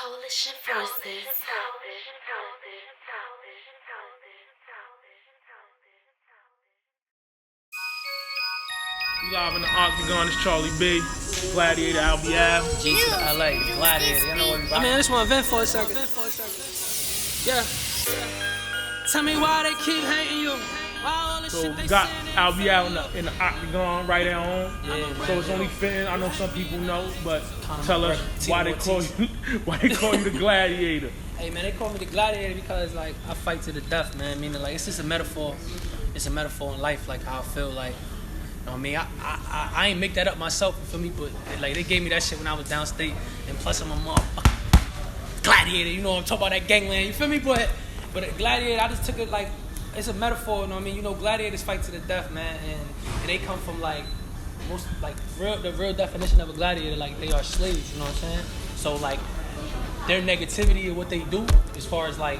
Coalition Forces. We live in the Octagon. It's Charlie B, Gladiator, Albee. G to the LA, Gladiator. You know what we I just want to vent for a second. Yeah. Tell me why they keep hating you. So we got Albee in the Octagon right at home. Yeah, so it's only fitting. I know some people know, but tell us Team why they call you the Gladiator. Hey man, they call me the Gladiator because like I fight to the death, man. Meaning like it's just a metaphor. It's a metaphor in life, like how I feel like. You know what I mean? I ain't make that up myself, you feel me? But like they gave me that shit when I was downstate, and plus I'm a motherfucking Gladiator. You know what I'm talking about, that gangland. You feel me? But a Gladiator, I just took it like it's a metaphor. You know what I mean? You know, gladiators fight to the death, man, and they come from like most like the real definition of a gladiator. Like they are slaves. You know what I'm saying? So like their negativity of what they do, as far as like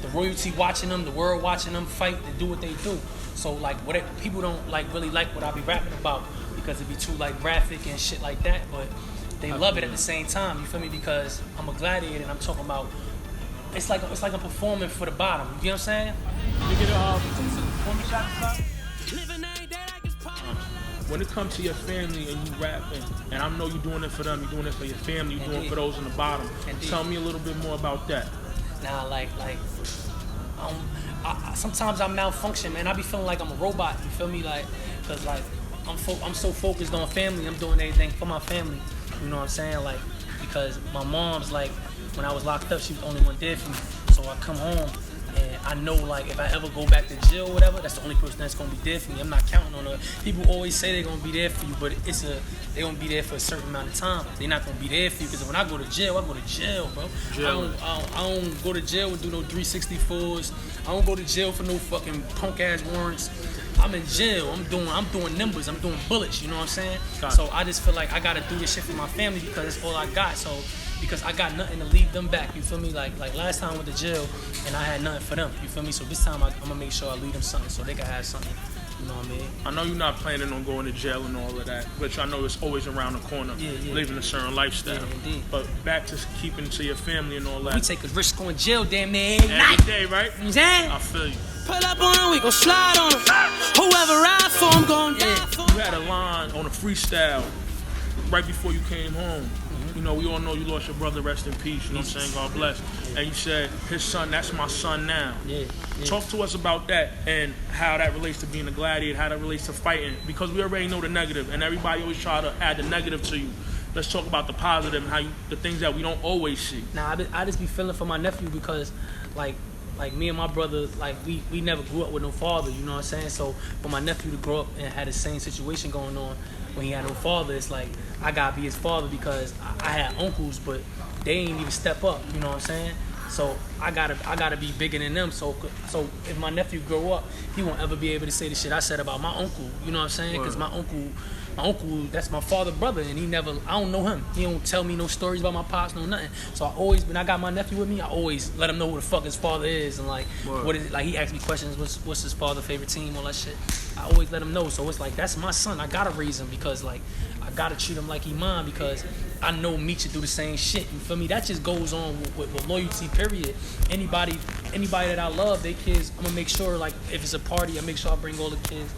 the royalty watching them, the world watching them fight and do what they do. So like what people don't like really like what I be rapping about because it be too like graphic and shit like that, but they love it at the same time. You feel me? Because I'm a gladiator and I'm talking about it's like I'm performing for the bottom. You know what I'm saying? You get a performance shot. When it comes to your family and you rapping, and I know you're doing it for them, you're doing it for your family, you're doing it for those in the bottom. Indeed. Tell me a little bit more about that. Now, sometimes I malfunction, man. I be feeling like I'm a robot. You feel me? Like, cause like I'm so focused on family. I'm doing everything for my family. You know what I'm saying? Like, because my mom's like, when I was locked up, she was the only one there for me. So I come home. And I know, like, if I ever go back to jail or whatever, that's the only person that's gonna be there for me. I'm not counting on her. People always say they're gonna be there for you, but they're gonna be there for a certain amount of time. They're not gonna be there for you because when I go to jail, bro. I don't go to jail and do no 364s. I don't go to jail for no fucking punk ass warrants. I'm in jail. I'm doing numbers. I'm doing bullets. You know what I'm saying? So I just feel like I gotta do this shit for my family because it's all I got. So. Because I got nothing to leave them back, you feel me? Like last time I went to jail and I had nothing for them, you feel me? So this time I'm gonna make sure I leave them something so they can have something, you know what I mean? I know you're not planning on going to jail and all of that, but I know it's always around the corner, living a certain lifestyle. Yeah, indeed. But back to keeping to your family and all that. We take a risk going to jail damn near every Every day, right? You know what I'm saying? I feel you. Pull up on them, we gon' slide on them. Whoever ride for them, gon' die for them. You had a line on a freestyle right before you came home. You know, we all know you lost your brother, rest in peace, you know what I'm saying, God bless. And you said, his son, that's my son now. Yeah. Talk to us about that and how that relates to being a gladiator, how that relates to fighting, because we already know the negative, and everybody always try to add the negative to you. Let's talk about the positive and how the things that we don't always see. Now, I just be feeling for my nephew because, like me and my brother, like, we never grew up with no father, you know what I'm saying? So, for my nephew to grow up and had the same situation going on when he had no father, it's like, I gotta be his father because I had uncles, but they ain't even step up, you know what I'm saying? So, I gotta be bigger than them. So if my nephew grow up, he won't ever be able to say the shit I said about my uncle, you know what I'm saying? Because my uncle, that's my father's brother, and I don't know him. He don't tell me no stories about my pops, no nothing. So when I got my nephew with me, I always let him know who the fuck his father is, and like, what is it? Like, he asks me questions, what's his father's favorite team, all that shit. I always let him know. So it's like, that's my son. I gotta raise him because like, I gotta treat him like he mine because I know Meech do the same shit. You feel me? That just goes on with loyalty, period. Anybody that I love, they kids, I'm gonna make sure, like, if it's a party, I make sure I bring all the kids.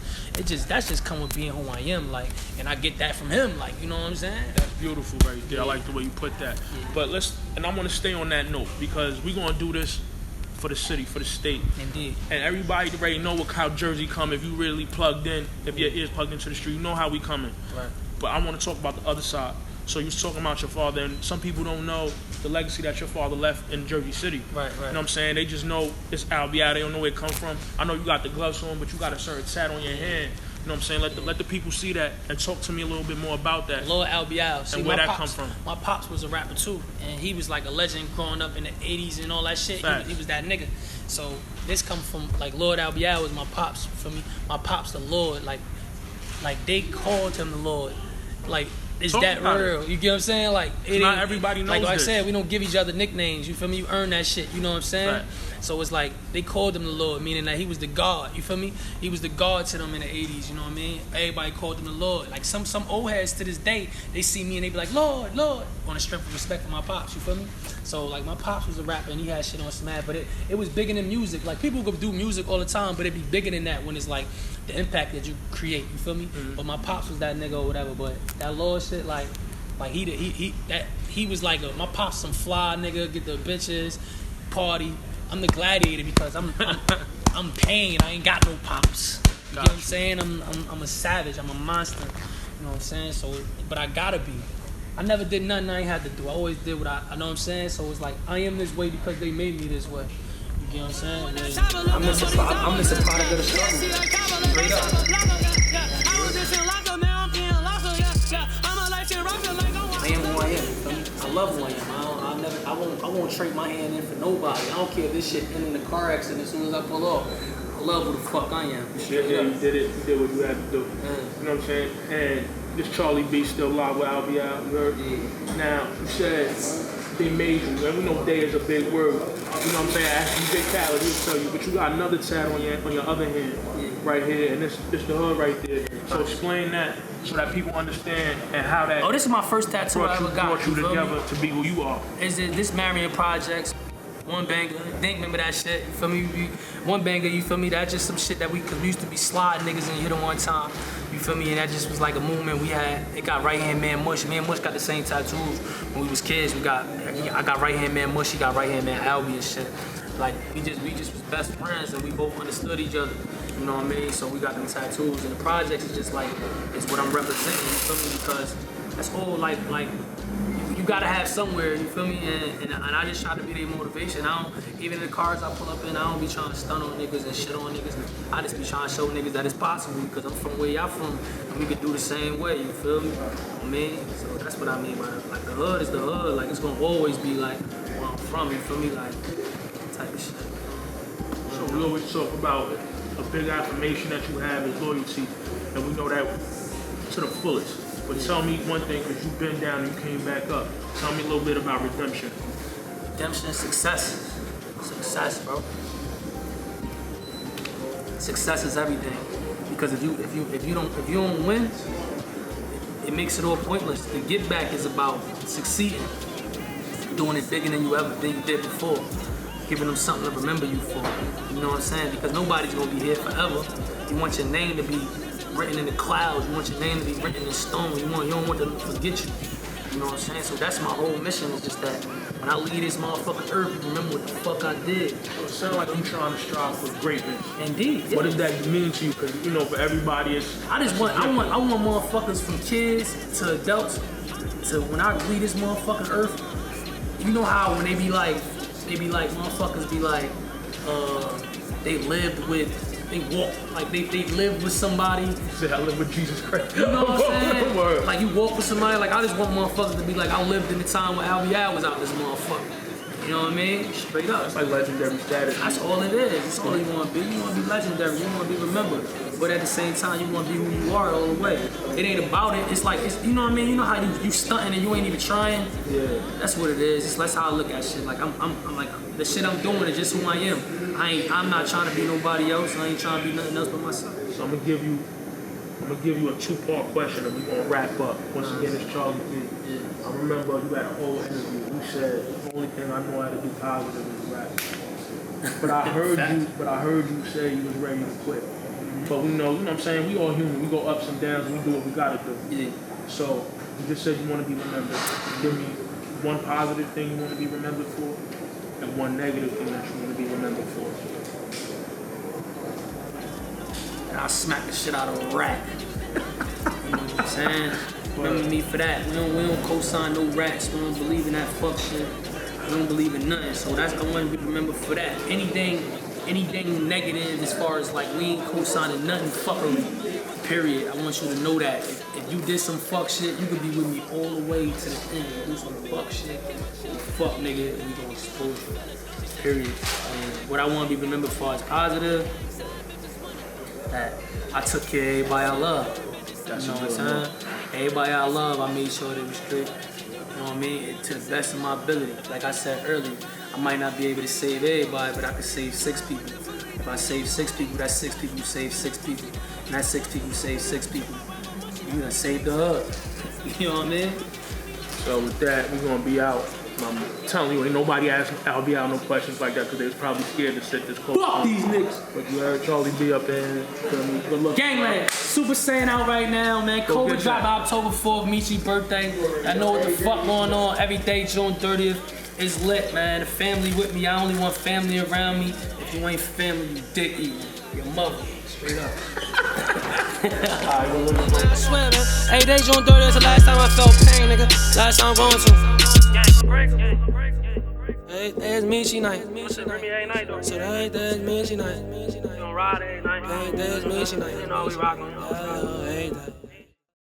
That's just come with being who I am, like, and I get that from him, like, you know what I'm saying? That's beautiful right there. I like the way you put that. Yeah. But I want to stay on that note because we're gonna do this for the city, for the state. Indeed. And everybody already know how Jersey come. If you really plugged in, if your ears plugged into the street, you know how we coming. Right. But I want to talk about the other side. So you was talking about your father, and some people don't know the legacy that your father left in Jersey City. Right. You know what I'm saying? They just know it's Albee. They don't know where it come from. I know you got the gloves on, but you got a certain tat on your hand. You know what I'm saying? Let the people see that and talk to me a little bit more about that. Lord Albee. And where that come from. My pops was a rapper too, and he was like a legend growing up in the 80s and all that shit. He was that nigga. So this come from, like, Lord Albee was my pops for me. My pops the Lord, like they called him the Lord. Like, is that real? You get what I'm saying? Like, not everybody knows like this. I said, we don't give each other nicknames. You feel me? You earn that shit. You know what I'm saying? Right. So it's like they called him the Lord, meaning that he was the God. You feel me? He was the God to them in the 80s. You know what I mean? Everybody called him the Lord. Like some old heads to this day, they see me and they be like, Lord, Lord, on the strength of respect for my pops. You feel me? So like my pops was a rapper and he had shit on Smash, but it was bigger than music. Like people could do music all the time, but it'd be bigger than that when it's like the impact that you create. You feel me? Mm-hmm. But my pops was that nigga or whatever. But that Lord shit, like he was like my pops some fly nigga, get the bitches, party. I'm the gladiator because I'm Pain. I ain't got no pops. You know what I'm saying? I'm a savage. I'm a monster. You know what I'm saying? So, but I gotta be. I never did nothing I ain't had to do. I always did what I know what I'm saying? So it's like, I am this way because they made me this way. You know what I'm saying? I'm just a product of the struggle. Straight up. I am who I am. I love who I am. I won't trade my hand in for nobody. I don't care if this shit end in a car accident as soon as I pull off. I love who the fuck I am. Yeah, you did it. You did what you had to do. You know what I'm saying? And this Charlie B still live with Albee out. You heard? Yeah. Now, you said they made you. And we know day is a big word. You know what I'm saying? Ask you Big Khaled, he'll tell you. But you got another tat on your other hand, right here, and this the hood right there. So explain that so that people understand and how that. Oh, this is my first tattoo I ever got. Brought you together to be who you are. Is it this Marion Projects? One banger, think remember that shit, you feel me? One banger, you feel me? That's just some shit that we used to be sliding niggas and hit them one time, you feel me? And that just was like a movement we had. It got right hand man Mush. Me and Mush got the same tattoos when we was kids. I got right hand man Mush, he got right hand man Albee and shit. Like we just was best friends and we both understood each other. You know what I mean? So we got them tattoos and the projects is just like it's what I'm representing, you feel me? Because that's all like you gotta have somewhere, you feel me? And I just try to be their motivation. Even in the cars I pull up in, I don't be trying to stun on niggas and shit on niggas. I just be trying to show niggas that it's possible because I'm from where y'all from and we could do the same way, you feel me? I mean, so that's what I mean by that. Like the hood is the hood, like it's gonna always be like where I'm from, you feel me? Like type of shit. So we always talk about a big affirmation that you have is loyalty, and we know that to the fullest. But tell me one thing, because you've been down and you came back up. Tell me a little bit about redemption. Redemption is success. Success, bro. Success is everything. Because if you don't win, it makes it all pointless. The get back is about succeeding, doing it bigger than you did before, giving them something to remember you for. You know what I'm saying? Because nobody's gonna be here forever. You want your name to be written in the clouds. You want your name to be written in stone. You don't want them to forget you. You know what I'm saying? So that's my whole mission. Is just that when I leave this motherfucking earth, you remember what the fuck I did. It sounds like you trying to strive for greatness. Indeed. Yeah. What does that mean to you? Because you know, for everybody, I want motherfuckers from kids to adults to when I leave this motherfucking earth. You know how when they be like motherfuckers be like, they lived with. They walk, like they live with somebody. You said I live with Jesus Christ. You know what I'm saying? Like you walk with somebody, like I just want motherfuckers to be like, I lived in the time when Albee was out this motherfucker. You know what I mean? Straight up. It's like legendary status. That's all it is. That's all you want to be. You want to be legendary. You want to be remembered. But at the same time, you want to be who you are all the way. It ain't about it. It's like, you know what I mean? You know how you stunting and you ain't even trying? Yeah. That's what it is. That's how I look at shit. Like I'm like, the shit I'm doing is just who I am. I'm not trying to be nobody else. I ain't trying to be nothing else but myself. So I'm gonna give you a 2-part question and we're gonna wrap up. Once again, it's Charlie B. Yeah. I remember you had a whole interview. You said the only thing I know how to do positive is rap. But I heard you say you was ready to quit. But we know, you know what I'm saying, we all human. We go ups and downs and we do what we gotta do. Yeah. So you just said you wanna be remembered. Give me one positive thing you wanna be remembered for and one negative thing that you wanna be remembered for. And I'll smack the shit out of a rat. You know what I'm saying? Remember me for that. We don't co-sign no rats. We don't believe in that fuck shit. We don't believe in nothing. So that's I want to be remembered for that. Anything negative as far as like we ain't co-signing nothing fuckery. Period. I want you to know that. If you did some fuck shit, you could be with me all the way to the end. You do some fuck shit, fuck nigga, and we gonna expose you. Period. And what I want to be remembered for is positive. That I took care of everybody I love. You know what I'm saying? Everybody I love, I made sure they was straight. You know what I mean? To the best of my ability. Like I said earlier, I might not be able to save everybody, but I can save 6 people. If I save 6 people, that's 6 people who save 6 people. And that's 6 people who save 6 people. You done saved the hood. You know what I mean? So with that, we're gonna be out. I'm telling you, ain't nobody asked Albee out no questions like that because they was probably scared to sit this close. Fuck these niggas. But you heard Charlie B up there. Good luck. Gangland, Super Saiyan out right now, man. COVID drop October 4th, Michi's birthday. I know what the fuck going on. Every day, June 30th is lit, man. The family with me. I only want family around me. If you ain't family, you dick eating. Your mother. Straight up. I swear, man. 8 days, June 30th is the last time I felt pain, nigga. Last time I'm going to. 8 days, Michi night. So 8 days, Michi night. 8 days, Michi night. 8 days.